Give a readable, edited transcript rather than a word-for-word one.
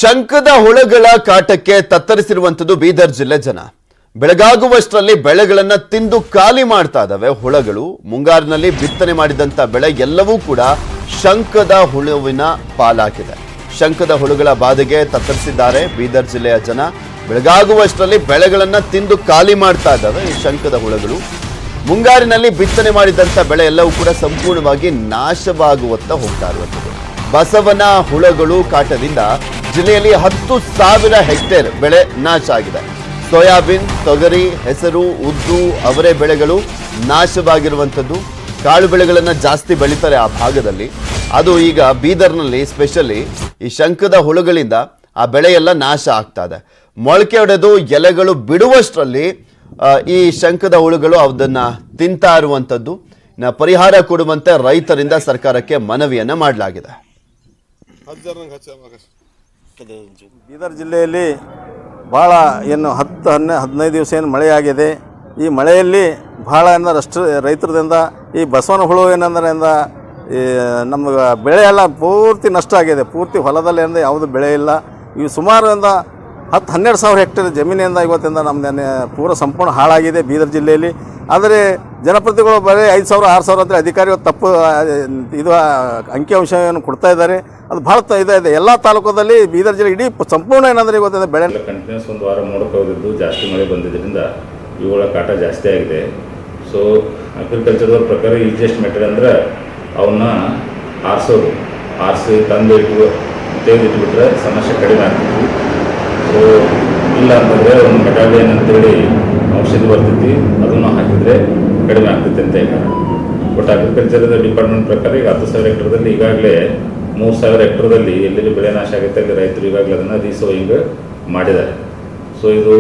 ಶಂಕದ ಹುಳಗಳ ಕಾಟಕ್ಕೆ ತತ್ತರಿಸಿರುವಂತದ್ದು ಬೀದರ್ ಜಿಲ್ಲೆ ಜನ. ಬೆಳಗಾಗುವಷ್ಟರಲ್ಲಿ ಬೆಳೆಗಳನ್ನ ತಿಂದು ಖಾಲಿ ಮಾಡ್ತಾ ಇದ್ದಾವೆ ಹುಳಗಳು. ಮುಂಗಾರಿನಲ್ಲಿ ಬಿತ್ತನೆ ಮಾಡಿದಂತ ಬೆಳೆ ಎಲ್ಲವೂ ಕೂಡ ಶಂಕದ ಹುಳುವಿನ ಪಾಲಾಗಿದೆ. ಶಂಕದ ಹುಳುಗಳ ಬಾಧೆಗೆ ತತ್ತರಿಸಿದ್ದಾರೆ ಬೀದರ್ ಜಿಲ್ಲೆಯ ಜನ. ಬೆಳಗಾಗುವಷ್ಟರಲ್ಲಿ ಬೆಳೆಗಳನ್ನ ತಿಂದು ಖಾಲಿ ಮಾಡ್ತಾ ಇದ್ದಾವೆ ಈ ಶಂಕದ ಹುಳುಗಳು. ಮುಂಗಾರಿನಲ್ಲಿ ಬಿತ್ತನೆ ಮಾಡಿದಂತ ಬೆಳೆ ಎಲ್ಲವೂ ಕೂಡ ಸಂಪೂರ್ಣವಾಗಿ ನಾಶವಾಗುವತ್ತ ಹೋಗ್ತಾ ಇರುವಂಥದ್ದು. ಬಸವನ ಹುಳಗಳು ಕಾಟದಿಂದ ಜಿಲ್ಲೆಯಲ್ಲಿ 10,000 ಹೆಕ್ಟೇರ್ ಬೆಳೆ ನಾಶ ಆಗಿದೆ. ಸೋಯಾಬೀನ್, ತೊಗರಿ, ಹೆಸರು, ಉದ್ದು, ಅವರೆ ಬೆಳೆಗಳು ನಾಶವಾಗಿರುವಂಥದ್ದು. ಕಾಳು ಬೆಳೆಗಳನ್ನು ಜಾಸ್ತಿ ಬೆಳೀತಾರೆ ಆ ಭಾಗದಲ್ಲಿ. ಅದು ಈಗ ಬೀದರ್ನಲ್ಲಿ ಸ್ಪೆಷಲಿ ಈ ಶಂಕದ ಹುಳುಗಳಿಂದ ಆ ಬೆಳೆಯೆಲ್ಲ ನಾಶ ಆಗ್ತಾ ಇದೆ. ಮೊಳಕೆ ಹೊಡೆದು ಎಲೆಗಳು ಬಿಡುವಷ್ಟರಲ್ಲಿ ಈ ಶಂಕದ ಹುಳುಗಳು ಅದನ್ನ ತಿಂತಾ ಇರುವಂಥದ್ದು. ಪರಿಹಾರ ಕೊಡುವಂತೆ ರೈತರಿಂದ ಸರ್ಕಾರಕ್ಕೆ ಮನವಿಯನ್ನ ಮಾಡಲಾಗಿದೆ. ಬೀದರ್ ಜಿಲ್ಲೆಯಲ್ಲಿ ಭಾಳ ಏನು 10-15 ದಿವಸ ಏನು ಮಳೆಯಾಗಿದೆ. ಈ ಮಳೆಯಲ್ಲಿ ಭಾಳ ರೈತರದಿಂದ ಈ ಬಸವನ ಹುಳು ಏನಂದ್ರಿಂದ ಈ ನಮ್ಗೆ ಬೆಳೆ ಎಲ್ಲ ಪೂರ್ತಿ ನಷ್ಟ ಆಗಿದೆ. ಪೂರ್ತಿ ಹೊಲದಲ್ಲಿ ಅಂದರೆ ಯಾವುದು ಬೆಳೆ ಇಲ್ಲ. ಇವು ಸುಮಾರು 10-12 ಸಾವಿರ ಹೆಕ್ಟೇರ್ ಜಮೀನಿಂದ ಇವತ್ತಿಂದ ನಮ್ಮದು ಪೂರ ಸಂಪೂರ್ಣ ಹಾಳಾಗಿದೆ ಬೀದರ್ ಜಿಲ್ಲೆಯಲ್ಲಿ. ಆದರೆ ಜನಪ್ರತಿನಿಧಿಗಳು ಬರೀ 5,000-6,000 ಅಂದರೆ ಅಧಿಕಾರಿಗಳು ತಪ್ಪು ಇದು ಅಂಕಿಅಂಶವನ್ನು ಕೊಡ್ತಾ ಇದ್ದಾರೆ. ಅದು ಭಾಳ ಇದೆ. ಎಲ್ಲ ತಾಲೂಕಲ್ಲಿ ಬೀದರ್ ಜಿಲ್ಲೆ ಇಡೀ ಸಂಪೂರ್ಣ ಏನಂದರೆ ಇವತ್ತಿಂದ ಬೆಳೆ ಕಂಟಿನ್ಯೂಸ್ ಒಂದು ವಾರ ಮೋಡಕ್ಕೆ ಹೋಗಿದ್ದು ಜಾಸ್ತಿ ಮಳೆ ಬಂದಿದ್ದರಿಂದ ಇವುಗಳ ಕಾಟ ಜಾಸ್ತಿ ಆಗಿದೆ. ಸೊ ಅಗ್ರಿಕಲ್ಚರ್ದವ್ರ ಪ್ರಕಾರ ಈಸಿಯೆಸ್ಟ್ ಮೆಥಡ್ ಅಂದರೆ ಅವನ್ನ ಆರಿಸಿ ತಂದು ತೆಗೆದಿಟ್ಬಿಟ್ರೆ ಸಮಸ್ಯೆ ಕಡಿಮೆ ಆಗ್ತೈತಿ. ಸೊ ಇಲ್ಲ ಅಂತಂದರೆ ಒಂದು ಮೆಟಾಲಿಯನ್ ಅಂತೇಳಿ ಔಷಧಿ ಬರ್ತೈತಿ, ಅದನ್ನು ಹಾಕಿದರೆ ಕಡಿಮೆ ಆಗ್ತೈತೆ ಅಂತ ಹೇಳ್ತಾರೆ. ಬಟ್ ಅಗ್ರಿಕಲ್ಚರ್ ಡಿಪಾರ್ಟ್ಮೆಂಟ್ ಪ್ರಕಾರ ಈಗ 10,000 ಹೆಕ್ಟರ್ದಲ್ಲಿ ಈಗಾಗಲೇ 3,000 ಹೆಕ್ಟರ್ದಲ್ಲಿ ಎಲ್ಲೆಲ್ಲಿ ಬೆಳೆ ನಾಶ ಆಗುತ್ತೆ ಅಲ್ಲಿ ರೈತರು ಈಗಾಗಲೇ ಅದನ್ನು ರೀಸೋಯಿಂಗ್ ಮಾಡಿದ್ದಾರೆ. ಸೊ ಇದು